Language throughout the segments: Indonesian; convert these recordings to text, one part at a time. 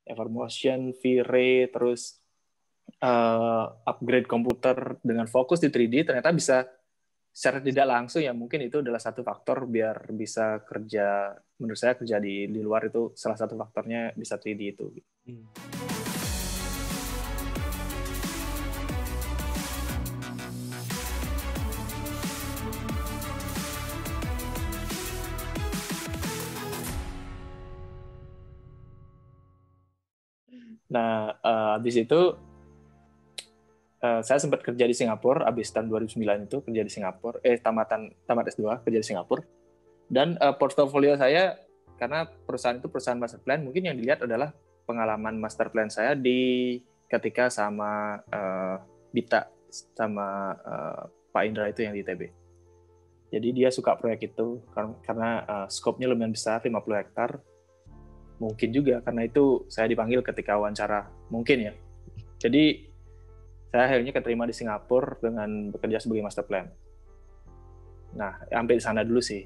Evermotion, V-Ray, terus upgrade komputer dengan fokus di 3D, ternyata bisa secara tidak langsung ya, mungkin itu adalah satu faktor biar bisa kerja, menurut saya kerja di luar itu salah satu faktornya bisa 3D itu. Nah, habis itu saya sempat kerja di Singapura, habis tahun 2009 itu kerja di Singapura, tamat S2 kerja di Singapura. Dan portofolio saya, karena perusahaan itu perusahaan master plan, mungkin yang dilihat adalah pengalaman master plan saya di ketika sama Bita, sama Pak Indra itu yang di ITB. Jadi dia suka proyek itu, karena skopnya lumayan besar, 50 hektar. Mungkin juga, karena itu saya dipanggil ketika wawancara, mungkin ya. Jadi saya akhirnya keterima di Singapura dengan bekerja sebagai master plan. Nah, sampai di sana dulu sih.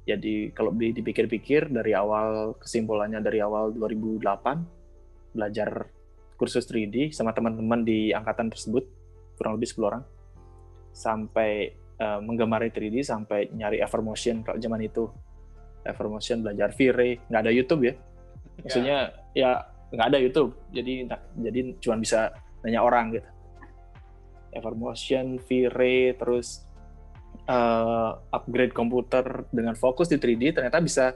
Jadi kalau dipikir-pikir dari awal, kesimpulannya dari awal 2008, belajar kursus 3D sama teman-teman di angkatan tersebut, kurang lebih 10 orang, sampai menggemari 3D, sampai nyari Evermotion kalau zaman itu. Evermotion, belajar V-Ray, nggak ada YouTube ya. Maksudnya ya nggak ada YouTube, jadi cuma bisa nanya orang gitu. Evermotion, V-Ray, terus upgrade komputer dengan fokus di 3D, ternyata bisa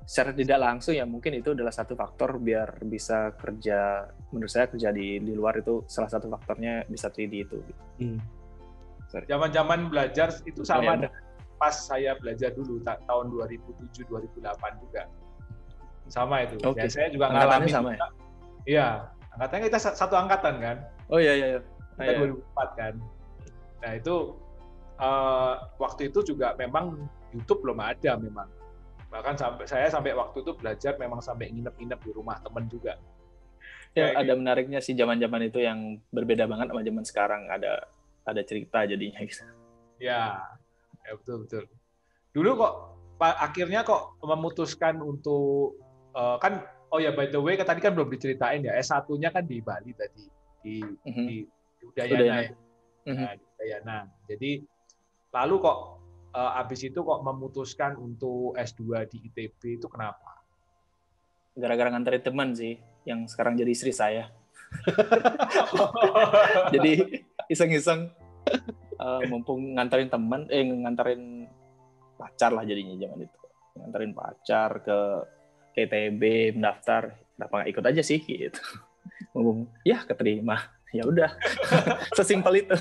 secara tidak langsung ya, mungkin itu adalah satu faktor biar bisa kerja, menurut saya kerja di luar itu salah satu faktornya bisa 3D itu. Zaman-zaman belajar itu sama pas saya belajar dulu tahun 2007-2008 juga. Sama itu. Okay. Ya, saya juga angkatannya ngalamin sama juga. Iya, angkatannya kita satu angkatan kan. Oh iya. Kita 2004 kan. Nah itu waktu itu juga memang YouTube belum ada memang. Bahkan saya sampai waktu itu belajar memang sampai nginep-nginep di rumah teman juga. Ya, ada menariknya sih zaman-zaman itu yang berbeda banget sama zaman sekarang, ada cerita jadinya gitu. Ya betul. Dulu kok akhirnya kok memutuskan untuk kan by the way tadi kan belum diceritain ya, S1-nya kan di Bali tadi di Udayana. Ya. Nah, di Udayana. Jadi lalu kok habis itu kok memutuskan untuk S2 di ITB itu kenapa? Gara-gara nganterin teman sih, yang sekarang jadi istri saya. Jadi iseng-iseng mumpung nganterin teman, nganterin pacar lah jadinya zaman itu. Nganterin pacar ke ITB, mendaftar, kenapa nggak ikut aja sih gitu. Mumpung ya keterima. Ya udah, sesimpel itu.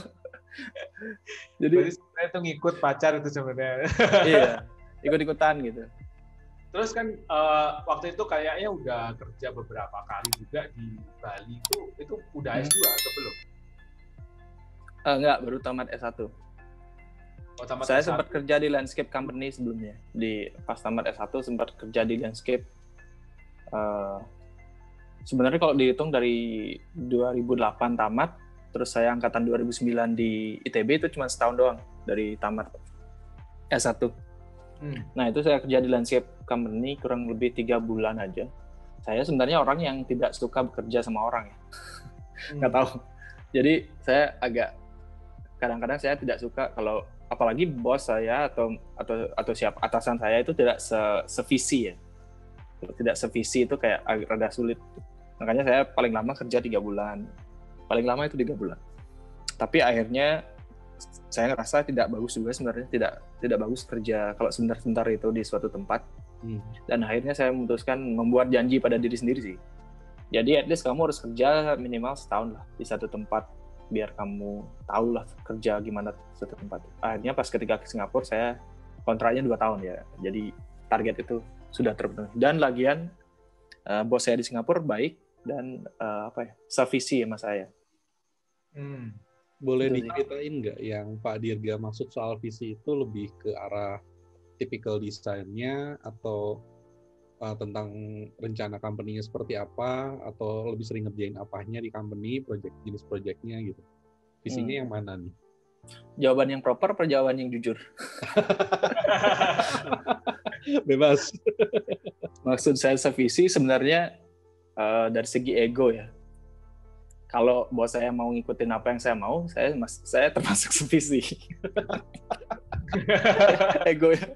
Jadi sebenarnya itu ngikut pacar itu sebenarnya. Iya, ikut-ikutan gitu. Terus kan waktu itu kayaknya udah kerja beberapa kali juga di Bali itu udah S2 atau belum? Enggak, baru tamat S1. Saya sempat kerja di landscape company sebelumnya. Pas tamat S1 sempat kerja di landscape. Sebenarnya kalau dihitung dari 2008 tamat, terus saya angkatan 2009 di ITB itu cuma setahun doang dari tamat S1. Nah itu saya kerja di landscape company kurang lebih 3 bulan aja. Saya sebenarnya orang yang tidak suka bekerja sama orang ya. Nggak tahu. Jadi saya kadang-kadang saya tidak suka kalau apalagi bos saya atau siapa atasan saya itu tidak sevisi ya. Tidak sevisi itu kayak rada sulit. Makanya saya paling lama kerja 3 bulan. Paling lama itu 3 bulan. Tapi akhirnya saya ngerasa tidak bagus juga sebenarnya, tidak bagus kerja kalau sebentar-sebentar itu di suatu tempat. Dan akhirnya saya memutuskan membuat janji pada diri sendiri sih. Jadi at least kamu harus kerja minimal setahun lah di satu tempat biar kamu tahu lah kerja gimana satu tempat. Akhirnya pas ketika ke Singapura saya kontraknya 2 tahun ya. Jadi target itu sudah terpenuhi. Dan lagian bos saya di Singapura baik dan sevisi sama saya. Boleh diceritain nggak yang Pak Dirga maksud soal visi itu lebih ke arah typical desainnya atau tentang rencana company-nya seperti apa atau lebih sering ngerjain apanya di company, jenis project-nya gitu. Visinya yang mana nih? Jawaban yang proper atau jawaban yang jujur? Bebas. Maksud saya sevisi sebenarnya dari segi ego ya. Kalau bos saya mau ngikutin apa yang saya mau, saya termasuk sevisi. Ego ya.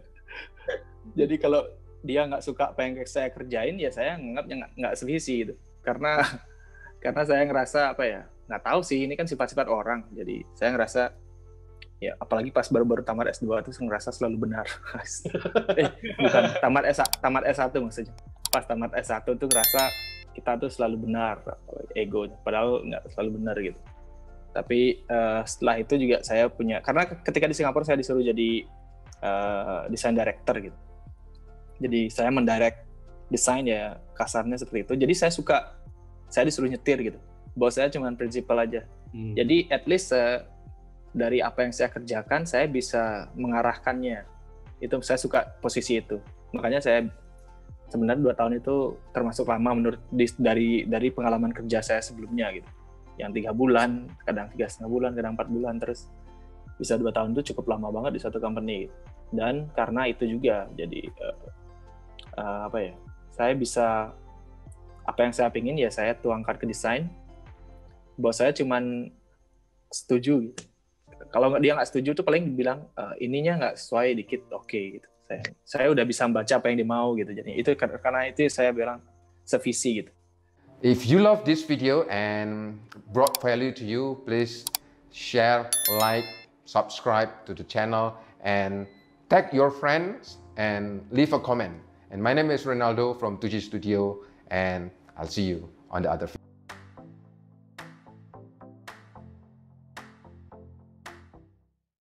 Jadi kalau dia nggak suka apa yang saya kerjain, ya saya nganggapnya nggak sevisi gitu. Karena saya ngerasa apa ya, nggak tahu sih, ini kan sifat-sifat orang. Jadi saya ngerasa ya, apalagi pas baru-baru tamat S2 tuh saya ngerasa selalu benar. Bukan tamat S1 maksudnya. Pas tamat S1 tuh ngerasa kita tuh selalu benar, ego, padahal nggak selalu benar gitu. Tapi setelah itu juga saya punya, karena ketika di Singapura saya disuruh jadi design director gitu. Jadi saya mendirect desain ya, kasarnya seperti itu. Jadi saya disuruh nyetir gitu. Bos saya cuma prinsipal aja. Jadi at least dari apa yang saya kerjakan, saya bisa mengarahkannya. Itu saya suka posisi itu. Makanya saya sebenarnya 2 tahun itu termasuk lama menurut dari pengalaman kerja saya sebelumnya gitu. Yang 3 bulan, kadang 3,5 bulan, kadang 4 bulan, terus bisa 2 tahun itu cukup lama banget di satu company. Dan karena itu juga jadi saya bisa, apa yang saya pingin ya saya tuangkan ke desain. Bos saya cuman setuju gitu. Kalau dia nggak setuju tuh paling bilang ininya nggak sesuai dikit, oke gitu. Saya udah bisa membaca apa yang dia mau gitu. Jadi itu karena itu saya bilang sevisi gitu. If you love this video and brought value to you, please share, like, subscribe to the channel, and tag your friends and leave a comment. And my name is Ronaldo from 2G Studio, and I'll see you on the other video.